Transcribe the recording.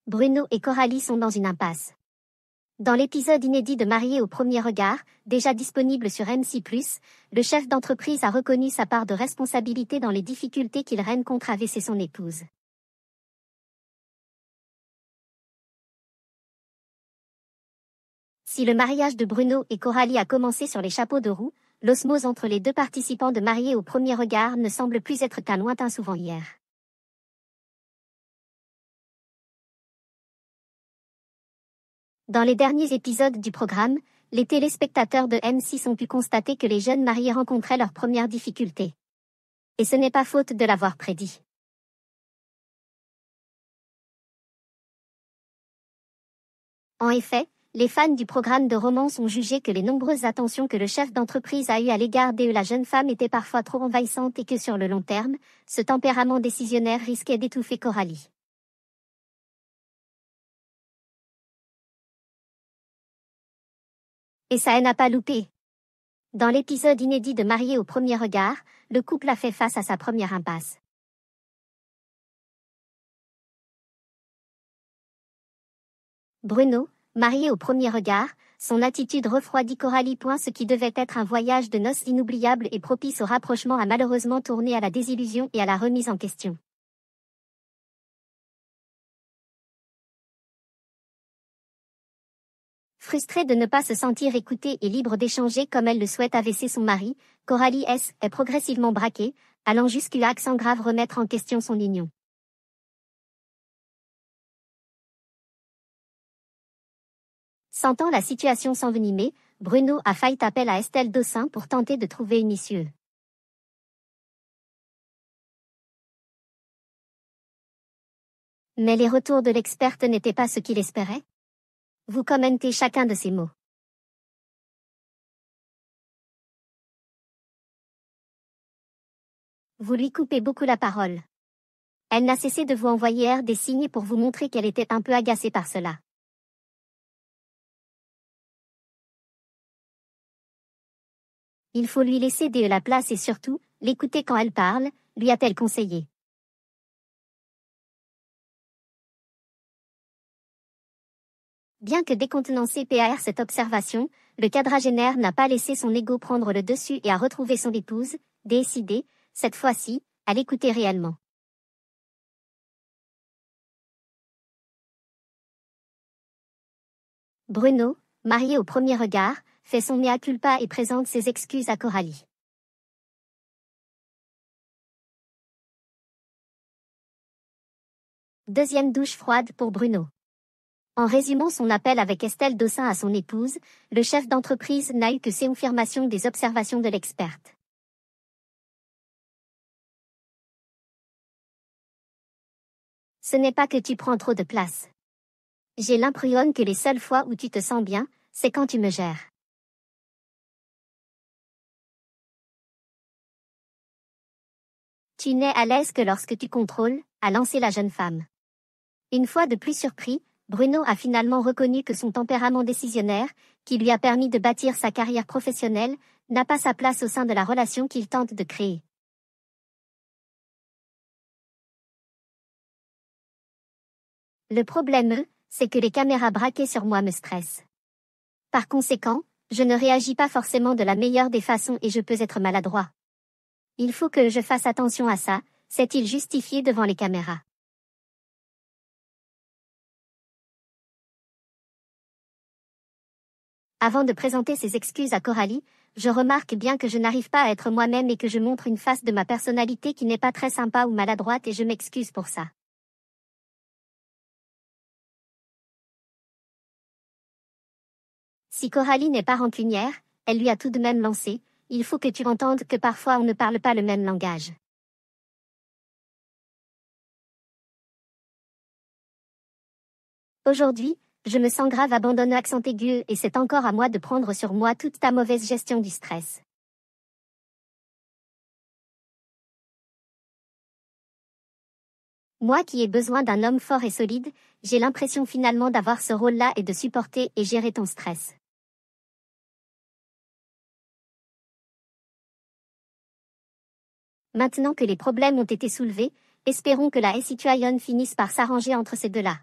Bruno et Coralie sont dans une impasse. Dans l'épisode inédit de Mariés au premier regard, déjà disponible sur M6+, le chef d'entreprise a reconnu sa part de responsabilité dans les difficultés qu'il rencontre avec son épouse. Si le mariage de Bruno et Coralie a commencé sur les chapeaux de roue, l'osmose entre les deux participants de Mariés au premier regard ne semble plus être qu'un lointain souvenir. Dans les derniers épisodes du programme, les téléspectateurs de M6 ont pu constater que les jeunes mariés rencontraient leurs premières difficultés. Et ce n'est pas faute de l'avoir prédit. En effet, les fans du programme de romance ont jugé que les nombreuses attentions que le chef d'entreprise a eues à l'égard de la jeune femme étaient parfois trop envahissantes et que sur le long terme, ce tempérament décisionnaire risquait d'étouffer Coralie. Et ça n'a pas loupé. Dans l'épisode inédit de Mariés au premier regard, le couple a fait face à sa première impasse. Bruno, marié au premier regard, son attitude refroidit Coralie. Ce qui devait être un voyage de noces inoubliable et propice au rapprochement a malheureusement tourné à la désillusion et à la remise en question. Frustrée de ne pas se sentir écoutée et libre d'échanger comme elle le souhaite avec son mari, Coralie est progressivement braquée, allant jusqu'à accent grave remettre en question son union. Sentant la situation s'envenimer, Bruno a fait appel à Estelle Dossin pour tenter de trouver une issue. Mais les retours de l'experte n'étaient pas ce qu'il espérait. Vous commentez chacun de ces mots. Vous lui coupez beaucoup la parole. Elle n'a cessé de vous envoyer des signes pour vous montrer qu'elle était un peu agacée par cela. Il faut lui laisser de la place et surtout, l'écouter quand elle parle, lui a-t-elle conseillé. Bien que décontenancé par cette observation, le quadragénaire n'a pas laissé son ego prendre le dessus et a retrouvé son épouse, décidé, cette fois-ci, à l'écouter réellement. Bruno, marié au premier regard, fait son mea culpa et présente ses excuses à Coralie. Deuxième douche froide pour Bruno. En résumant son appel avec Estelle Dossin à son épouse, le chef d'entreprise n'a eu que ses confirmations des observations de l'experte. Ce n'est pas que tu prends trop de place. J'ai l'impression que les seules fois où tu te sens bien, c'est quand tu me gères. Tu n'es à l'aise que lorsque tu contrôles, a lancé la jeune femme. Une fois de plus surpris, Bruno a finalement reconnu que son tempérament décisionnaire, qui lui a permis de bâtir sa carrière professionnelle, n'a pas sa place au sein de la relation qu'il tente de créer. Le problème, c'est que les caméras braquées sur moi me stressent. Par conséquent, je ne réagis pas forcément de la meilleure des façons et je peux être maladroit. Il faut que je fasse attention à ça, s'est-il justifié devant les caméras. Avant de présenter ses excuses à Coralie, je remarque bien que je n'arrive pas à être moi-même et que je montre une face de ma personnalité qui n'est pas très sympa ou maladroite et je m'excuse pour ça. Si Coralie n'est pas rancunière, elle lui a tout de même lancé, il faut que tu entendes que parfois on ne parle pas le même langage. Aujourd'hui, je me sens grave abandonné accent aigu et c'est encore à moi de prendre sur moi toute ta mauvaise gestion du stress. Moi qui ai besoin d'un homme fort et solide, j'ai l'impression finalement d'avoir ce rôle-là et de supporter et gérer ton stress. Maintenant que les problèmes ont été soulevés, espérons que la situation finisse par s'arranger entre ces deux-là.